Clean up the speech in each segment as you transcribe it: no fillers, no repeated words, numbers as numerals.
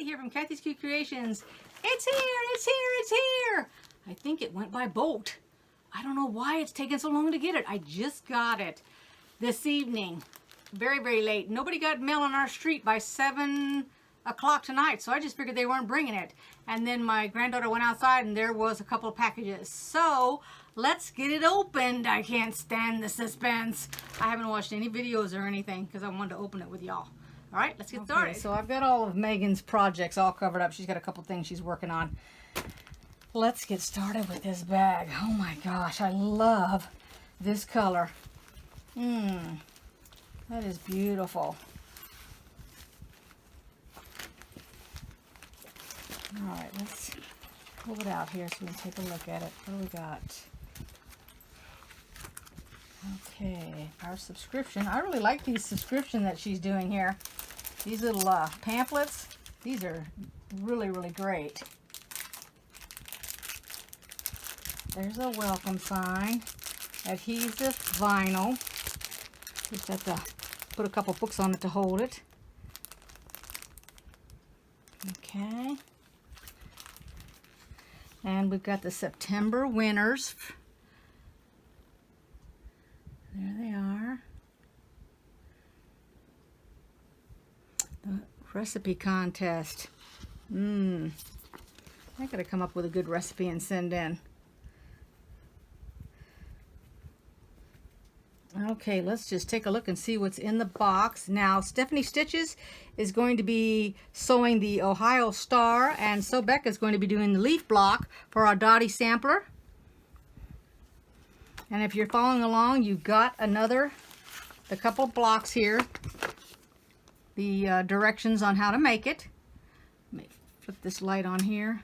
Katie here from Kathy's Cute Creations. It's here, it's here, it's here. I think it went by boat. I don't know why it's taken so long to get it. I just got it this evening. Very, very late. Nobody got mail on our street by 7 o'clock tonight, so I just figured they weren't bringing it. And then my granddaughter went outside and there was a couple of packages. So let's get it opened. I can't stand the suspense. I haven't watched any videos or anything because I wanted to open it with y'all. All right, let's get started. So I've got all of Megan's projects all covered up. She's got a couple things she's working on. Let's get started with this bag. Oh my gosh, I love this color. That is beautiful. All right, let's pull it out here so we can take a look at it. What do we got? Okay, our subscription. I really like these subscription that she's doing here. These little pamphlets. These are really, really great. There's a welcome sign. Adhesive vinyl. Just have to put a couple books on it to hold it. Okay. And we've got the September winners. There they are. The recipe contest. I gotta come up with a good recipe and send in. Okay, let's just take a look and see what's in the box. Now, Stephanie Stitches is going to be sewing the Ohio Star, and So Becca is going to be doing the leaf block for our Dottie sampler. And if you're following along, you've got the couple blocks here, the directions on how to make it. Let me flip this light on here,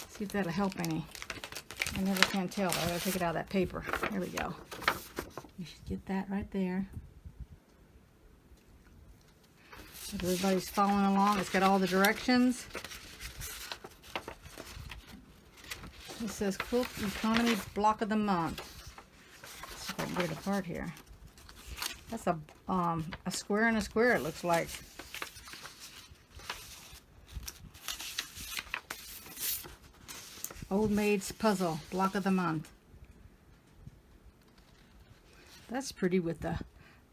see if that'll help any. I never can tell, but I gotta take it out of that paper. There we go. You should get that right there. If everybody's following along, it's got all the directions. It says Quilt Economy Block of the Month. Let's see if I can get it apart here. That's a square and a square, it looks like. Old Maid's Puzzle, Block of the Month. That's pretty with the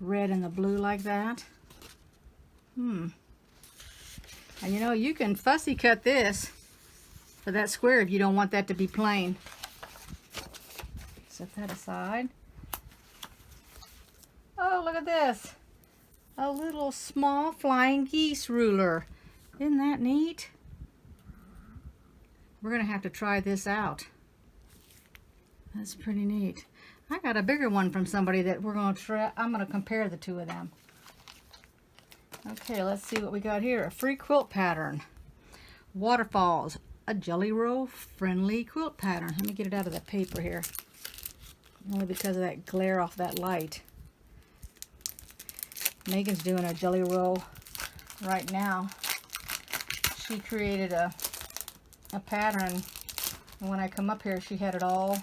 red and the blue like that. And you know, you can fussy cut this for that square if you don't want that to be plain. Set that aside. Oh, look at this. A little small flying geese ruler. Isn't that neat? We're going to have to try this out. That's pretty neat. I got a bigger one from somebody that we're going to try. I'm going to compare the two of them. Okay, let's see what we got here. A free quilt pattern. Waterfalls. A Jelly Roll friendly quilt pattern. Let me get it out of the paper here. Only because of that glare off that light. Megan's doing a Jelly Roll right now. She created a pattern. And when I come up here, she had it all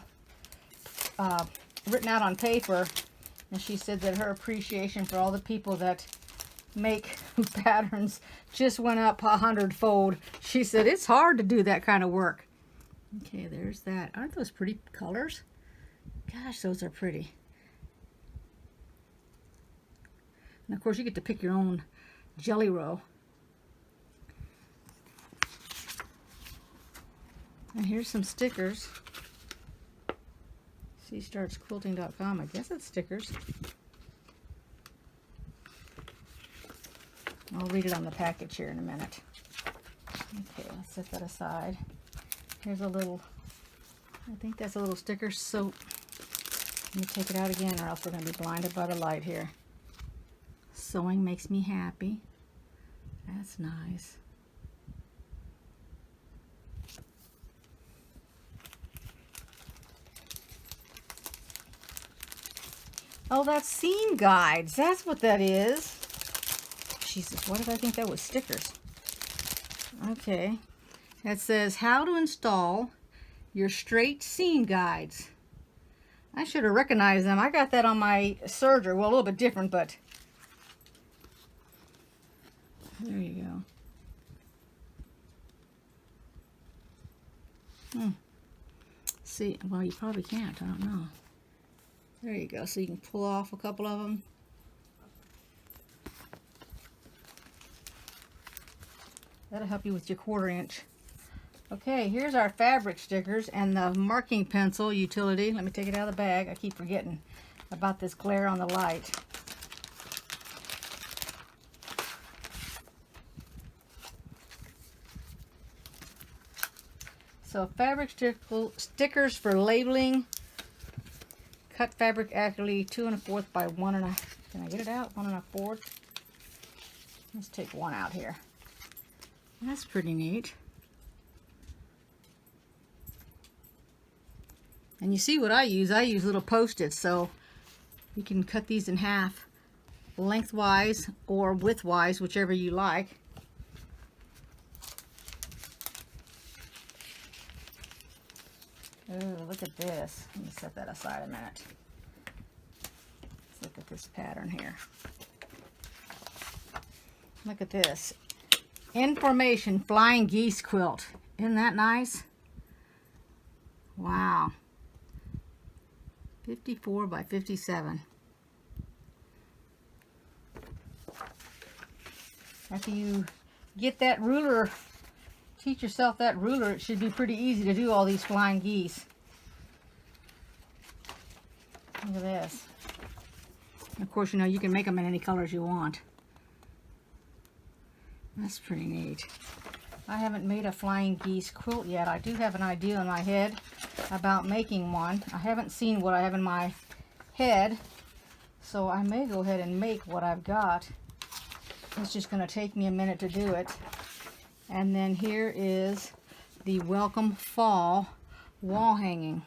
written out on paper, and she said that her appreciation for all the people that make patterns just went up 100-fold. She said it's hard to do that kind of work. Okay, there's that. Aren't those pretty colors? Gosh, those are pretty. And of course you get to pick your own Jelly Roll. And here's some stickers. SheStartsQuilting.com. I guess it's stickers. I'll read it on the package here in a minute. Okay, let's set that aside. Here's a little, I think that's a little sticker soap. Let me take it out again or else we're going to be blinded by the light here. Sewing makes me happy. That's nice. Oh, that's seam guides. That's what that is. Jesus, why did I think that was stickers? Okay. It says how to install your straight seam guides. I should have recognized them. I got that on my serger. Well, a little bit different, but there you go. See, well, you probably can't. I don't know. There you go. So you can pull off a couple of them. That'll help you with your 1/4 inch. Okay, here's our fabric stickers and the marking pencil utility. Let me take it out of the bag. I keep forgetting about this glare on the light. So fabric stickers for labeling. Cut fabric accurately 2 1/4 by 1 1/4. Can I get it out? 1 1/4. Let's take one out here. That's pretty neat. And you see what I use? I use little Post-its, so you can cut these in half, lengthwise or widthwise, whichever you like. Oh, look at this. Let me set that aside a minute. Let's look at this pattern here. Look at this. Information Flying Geese quilt. Isn't that nice? Wow. 54 by 57. After you get that ruler, teach yourself that ruler, it should be pretty easy to do all these flying geese. Look at this. And of course, you know, you can make them in any colors you want. That's pretty neat. I haven't made a flying geese quilt yet. I do have an idea in my head about making one. I haven't seen what I have in my head, so I may go ahead and make what I've got. It's just going to take me a minute to do it. And then here is the Welcome Fall wall hanging.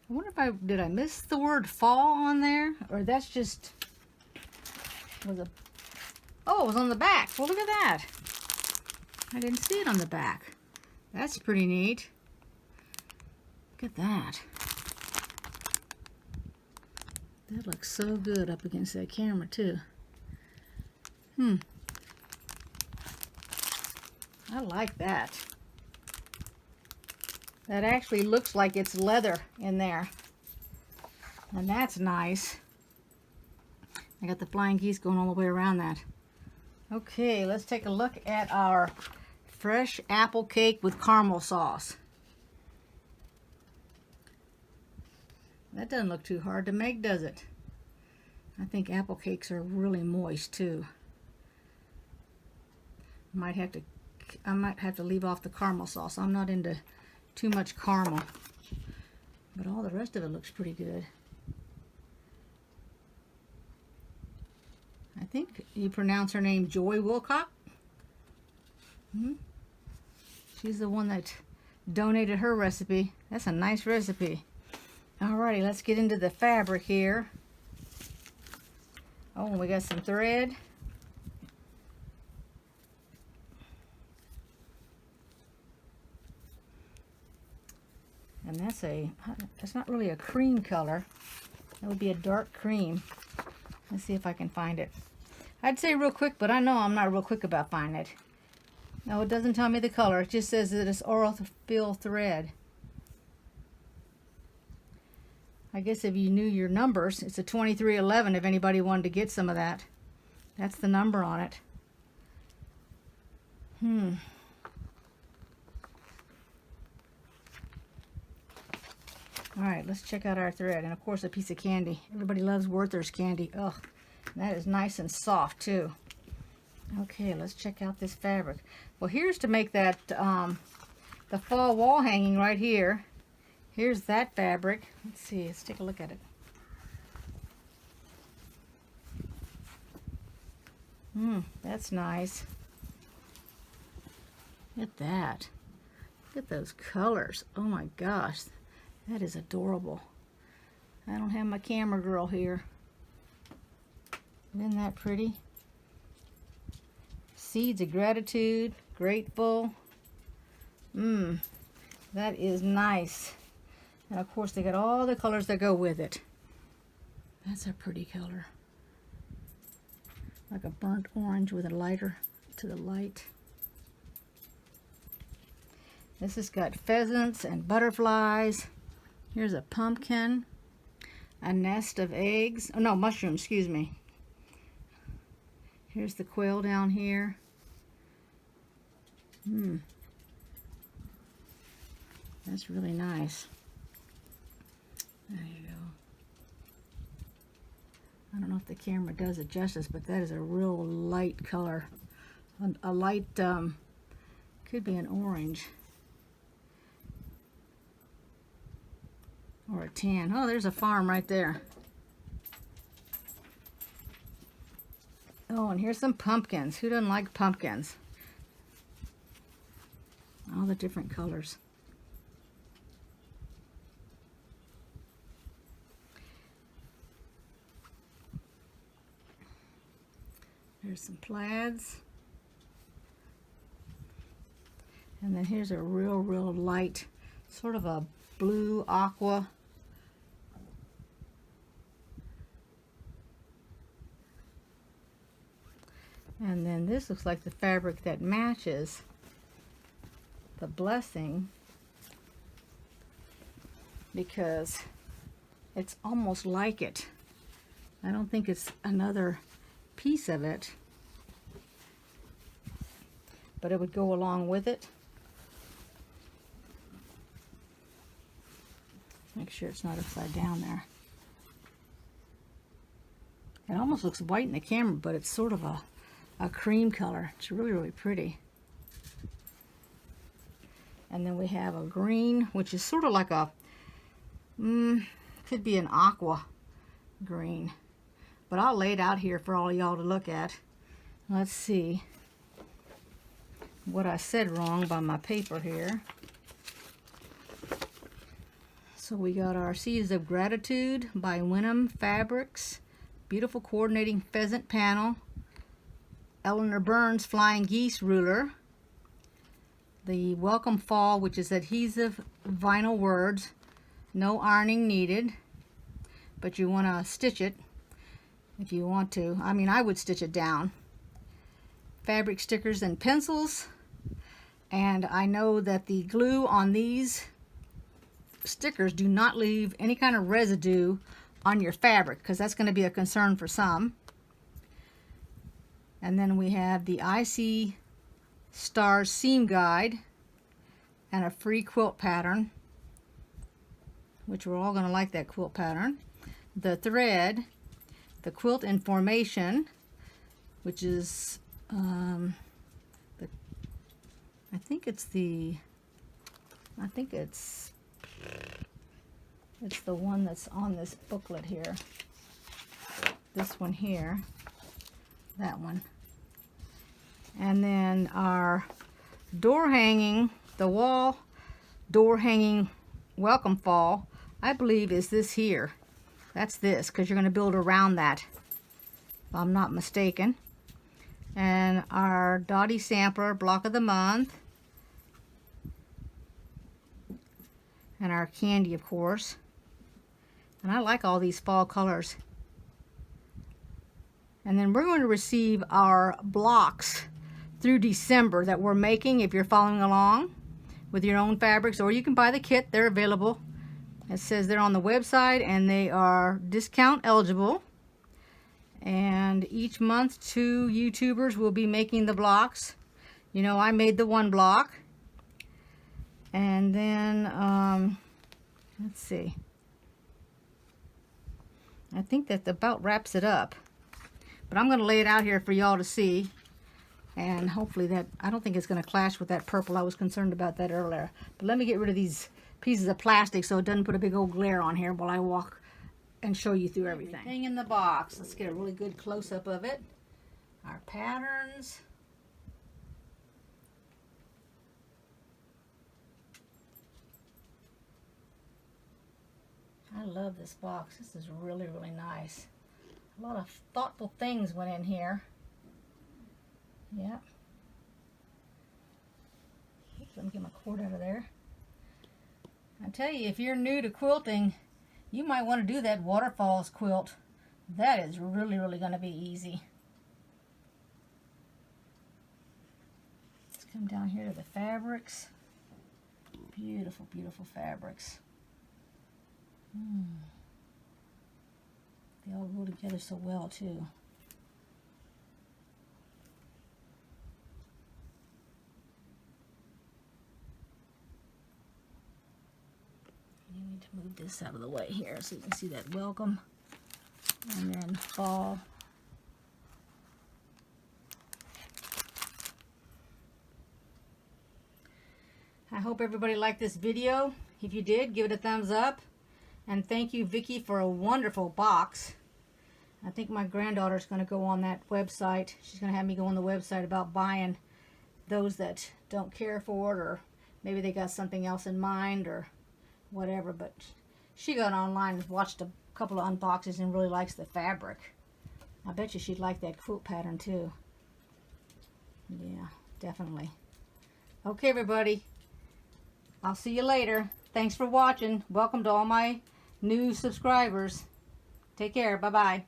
I wonder if did I miss the word fall on there? Or that's just, oh, it was on the back. Well, look at that. I didn't see it on the back. That's pretty neat. Look at that. That looks so good up against that camera too. I like that. That actually looks like it's leather in there. And that's nice. I got the flying geese going all the way around that. Okay, let's take a look at our fresh apple cake with caramel sauce. That doesn't look too hard to make, does it? I think apple cakes are really moist too. I might have to leave off the caramel sauce. I'm not into too much caramel, but all the rest of it looks pretty good. I think you pronounce her name Joy Wilcock. She's the one that donated her recipe. That's a nice recipe. Alrighty, let's get into the fabric here. Oh, and we got some thread. And that's not really a cream color. It would be a dark cream. Let's see if I can find it. I'd say real quick, but I know I'm not real quick about finding it. No, it doesn't tell me the color. It just says that it's Orthophil thread. I guess if you knew your numbers, it's a 2311 if anybody wanted to get some of that. That's the number on it. Alright, let's check out our thread. And of course, a piece of candy. Everybody loves Werther's candy. Ugh, that is nice and soft too. Okay, let's check out this fabric. Well, here's to make that, the fall wall hanging right here. Here's that fabric. Let's see, let's take a look at it. That's nice. Look at that. Look at those colors. Oh my gosh. That is adorable. I don't have my camera girl here. Isn't that pretty? Seeds of gratitude, grateful. That is nice. And of course they got all the colors that go with it. That's a pretty color. Like a burnt orange with a lighter to the light. This has got pheasants and butterflies. Here's a pumpkin, a nest of eggs. Oh no, mushrooms, excuse me. Here's the quail down here. That's really nice. There you go. I don't know if the camera does it justice, but that is a real light color. A light, could be an orange. Or a tan. Oh, there's a farm right there. Oh, and here's some pumpkins. Who doesn't like pumpkins? All the different colors. There's some plaids. And then here's a real light, sort of a blue aqua. And then this looks like the fabric that matches the blessing, because it's almost like it. I don't think it's another piece of it, but it would go along with it. Make sure it's not upside down there. It almost looks white in the camera, but it's sort of a cream color. It's really pretty. And then we have a green, which is sort of like a, could be an aqua green. But I'll lay it out here for all y'all to look at. Let's see what I said wrong by my paper here. So we got our Seeds of Gratitude by Winham Fabrics. Beautiful coordinating pheasant panel. Eleanor Burns Flying Geese ruler. The Welcome Fall, which is adhesive vinyl words. No ironing needed, but you want to stitch it if you want to. I mean, I would stitch it down. Fabric stickers and pencils. And I know that the glue on these stickers do not leave any kind of residue on your fabric, because that's going to be a concern for some. And then we have the IC Stars Seam Guide and a free quilt pattern, which we're all going to like that quilt pattern. The thread, the quilt information, which is I think it's the one that's on this booklet here. This one here, that one. And then our door hanging, the wall door hanging welcome fall, I believe is this here. That's this, because you're going to build around that, if I'm not mistaken. And our Dottie Sampler block of the month. And our candy, of course. And I like all these fall colors. And then we're going to receive our blocks through December that we're making, if you're following along with your own fabrics, or you can buy the kit. They're available. It says they're on the website and they are discount eligible. And each month 2 YouTubers will be making the blocks. You know, I made the one block. And then let's see, I think that about wraps it up, but I'm going to lay it out here for y'all to see, and hopefully that, I don't think it's going to clash with that purple. I was concerned about that earlier. But let me get rid of these pieces of plastic so it doesn't put a big old glare on here while I walk and show you through everything. Everything in the box. Let's get a really good close-up of it. Our patterns. I love this box. This is really nice. A lot of thoughtful things went in here. Yeah. Oops, let me get my cord out of there. I tell you, if you're new to quilting, you might want to do that waterfalls quilt. That is really going to be easy. Let's come down here to the fabrics. Beautiful, beautiful fabrics. They all go together so well too. You need to move this out of the way here so you can see that welcome and then fall. I hope everybody liked this video. If you did, give it a thumbs up. And thank you, Vicki, for a wonderful box. I think my granddaughter's going to go on that website. She's going to have me go on the website about buying those that don't care for it, or maybe they got something else in mind or whatever. But she got online and watched a couple of unboxings and really likes the fabric. I bet you she'd like that quilt pattern too. Yeah, definitely. Okay, everybody. I'll see you later. Thanks for watching. Welcome to all my new subscribers. Take care. Bye-bye.